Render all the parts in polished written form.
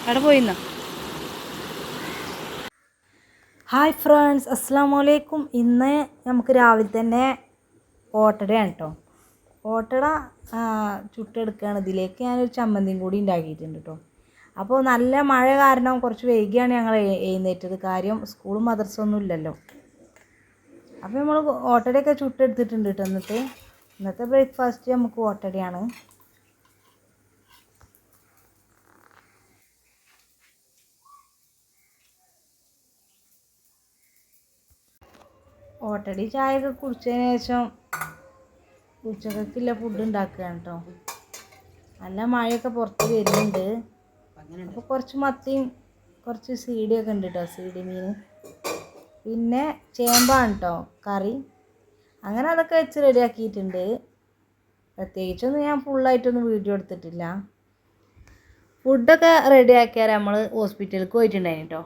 അവിടെ പോയിന്നോ? Hi friends, അസ്സലാമു അലൈക്കും. ഇന്ന് നമുക്ക് രാവിലെ തന്നെ ഓട്ടടയാണ് കേട്ടോ. ഓട്ടട ചുട്ടെടുക്കുകയാണ്. ഇതിലേക്ക് ഞാനൊരു ചമ്മന്തിയും കൂടി ഉണ്ടാക്കിയിട്ടുണ്ട് കേട്ടോ. അപ്പോൾ നല്ല മഴ കാരണം കുറച്ച് വൈകിയാണ് ഞങ്ങൾ എഴുന്നേറ്റത്. കാര്യം സ്കൂളും മദ്രസൊന്നും ഇല്ലല്ലോ. അപ്പോൾ നമ്മൾ ഓട്ടടയൊക്കെ ചുട്ടെടുത്തിട്ടുണ്ട് കേട്ടോ. ഇന്നത്തെ ബ്രേക്ക്ഫാസ്റ്റ് നമുക്ക് ഓട്ടടയാണ്. ഓട്ടടി ചായയൊക്കെ കുടിച്ചതിന് ശേഷം ഉച്ചക്കുള്ള ഫുഡ് ഉണ്ടാക്കുകയാണ് കേട്ടോ. നല്ല മഴയൊക്കെ പുറത്ത് വരുന്നുണ്ട്. അപ്പോൾ കുറച്ച് മത്തിയും കുറച്ച് സീഡിയൊക്കെ ഉണ്ട് കേട്ടോ, സീഡി മീൻ. പിന്നെ ചേമ്പാണ് കേട്ടോ കറി. അങ്ങനെ അതൊക്കെ വെച്ച് റെഡിയാക്കിയിട്ടുണ്ട്. പ്രത്യേകിച്ചൊന്നും ഞാൻ ഫുള്ളായിട്ടൊന്നും വീഡിയോ എടുത്തിട്ടില്ല. ഫുഡൊക്കെ റെഡിയാക്കിയാൽ നമ്മൾ ഹോസ്പിറ്റലിലേക്ക് പോയിട്ടുണ്ടായിരുന്നു കേട്ടോ.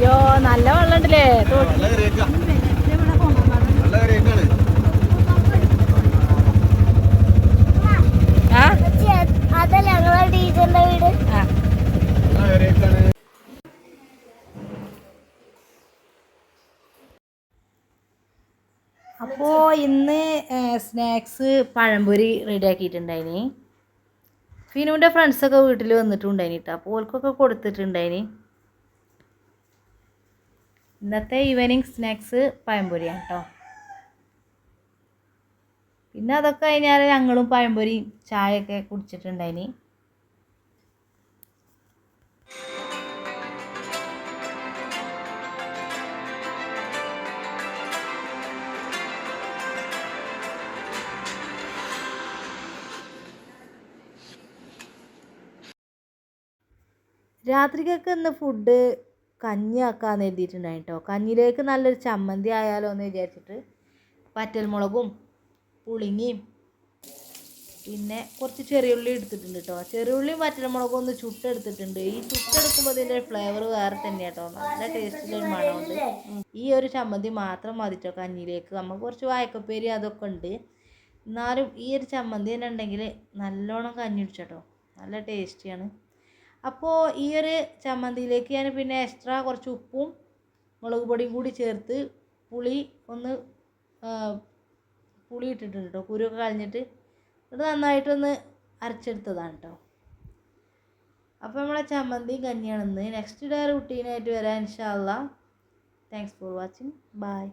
അയ്യോ, നല്ല വെള്ളം ഉണ്ടല്ലേ? അപ്പോൾ ഇന്ന് സ്നാക്സ് പഴംപൊരി റെഡിയാക്കിയിട്ടുണ്ടായിനി. ഫിനുവിൻ്റെ ഫ്രണ്ട്സൊക്കെ വീട്ടിൽ വന്നിട്ടുണ്ടായിനി കേട്ടോ. അപ്പോൾ ഓൾക്കൊക്കെ കൊടുത്തിട്ടുണ്ടായിനി. ഇന്നത്തെ ഈവനിങ് സ്നാക്സ് പഴംപൊരിയാണ് കേട്ടോ. പിന്നെ അതൊക്കെ കഴിഞ്ഞാൽ ഞങ്ങളും പഴംപൊരി ചായയൊക്കെ കുടിച്ചിട്ടുണ്ടായിനി. രാത്രിക്കൊക്കെ ഇന്ന് ഫുഡ് കഞ്ഞി ആക്കാമെന്ന് എഴുതിയിട്ടുണ്ടായി കേട്ടോ. കഞ്ഞിയിലേക്ക് നല്ലൊരു ചമ്മന്തി ആയാലോ എന്ന് വിചാരിച്ചിട്ട് പറ്റൽമുളകും പുളിങ്ങിയും പിന്നെ കുറച്ച് ചെറിയുള്ളി എടുത്തിട്ടുണ്ട് കേട്ടോ. ചെറിയുള്ളിയും പറ്റൽമുളകും ഒന്ന് ചുട്ടെടുത്തിട്ടുണ്ട്. ഈ ചുട്ടെടുക്കുമ്പോൾ ഇതിൻ്റെ ഫ്ലേവർ വേറെ തന്നെയാണ് കേട്ടോ. നല്ല ടേസ്റ്റിലൊരു മണമുണ്ട്. ഈ ഒരു ചമ്മന്തി മാത്രം മതി കേട്ടോ കഞ്ഞിയിലേക്ക്. നമുക്ക് കുറച്ച് വായക്കപ്പേരി അതൊക്കെ ഉണ്ട്. എന്നാലും ഈ ഒരു ചമ്മന്തി തന്നെ ഉണ്ടെങ്കിൽ നല്ലോണം കഞ്ഞി കുടിച്ചോ, നല്ല ടേസ്റ്റിയാണ്. അപ്പോൾ ഈ ഒരു ചമ്മന്തിയിലേക്ക് ഞാൻ പിന്നെ എക്സ്ട്രാ കുറച്ച് ഉപ്പും മുളക് പൊടിയും കൂടി ചേർത്ത് പുളി ഇട്ടിട്ടുണ്ട് കേട്ടോ. കുരുവൊക്കെ കളഞ്ഞിട്ട് ഇത് നന്നായിട്ടൊന്ന് അരച്ചെടുത്തതാണ് കേട്ടോ. അപ്പോൾ നമ്മളെ ചമ്മന്തിയും കഞ്ഞിയാണെന്ന്. നെക്സ്റ്റ് ഡേ റുട്ടീനായിട്ട് വരാം ഇൻഷാ അല്ലാഹ്. Thanks for watching. ബൈ.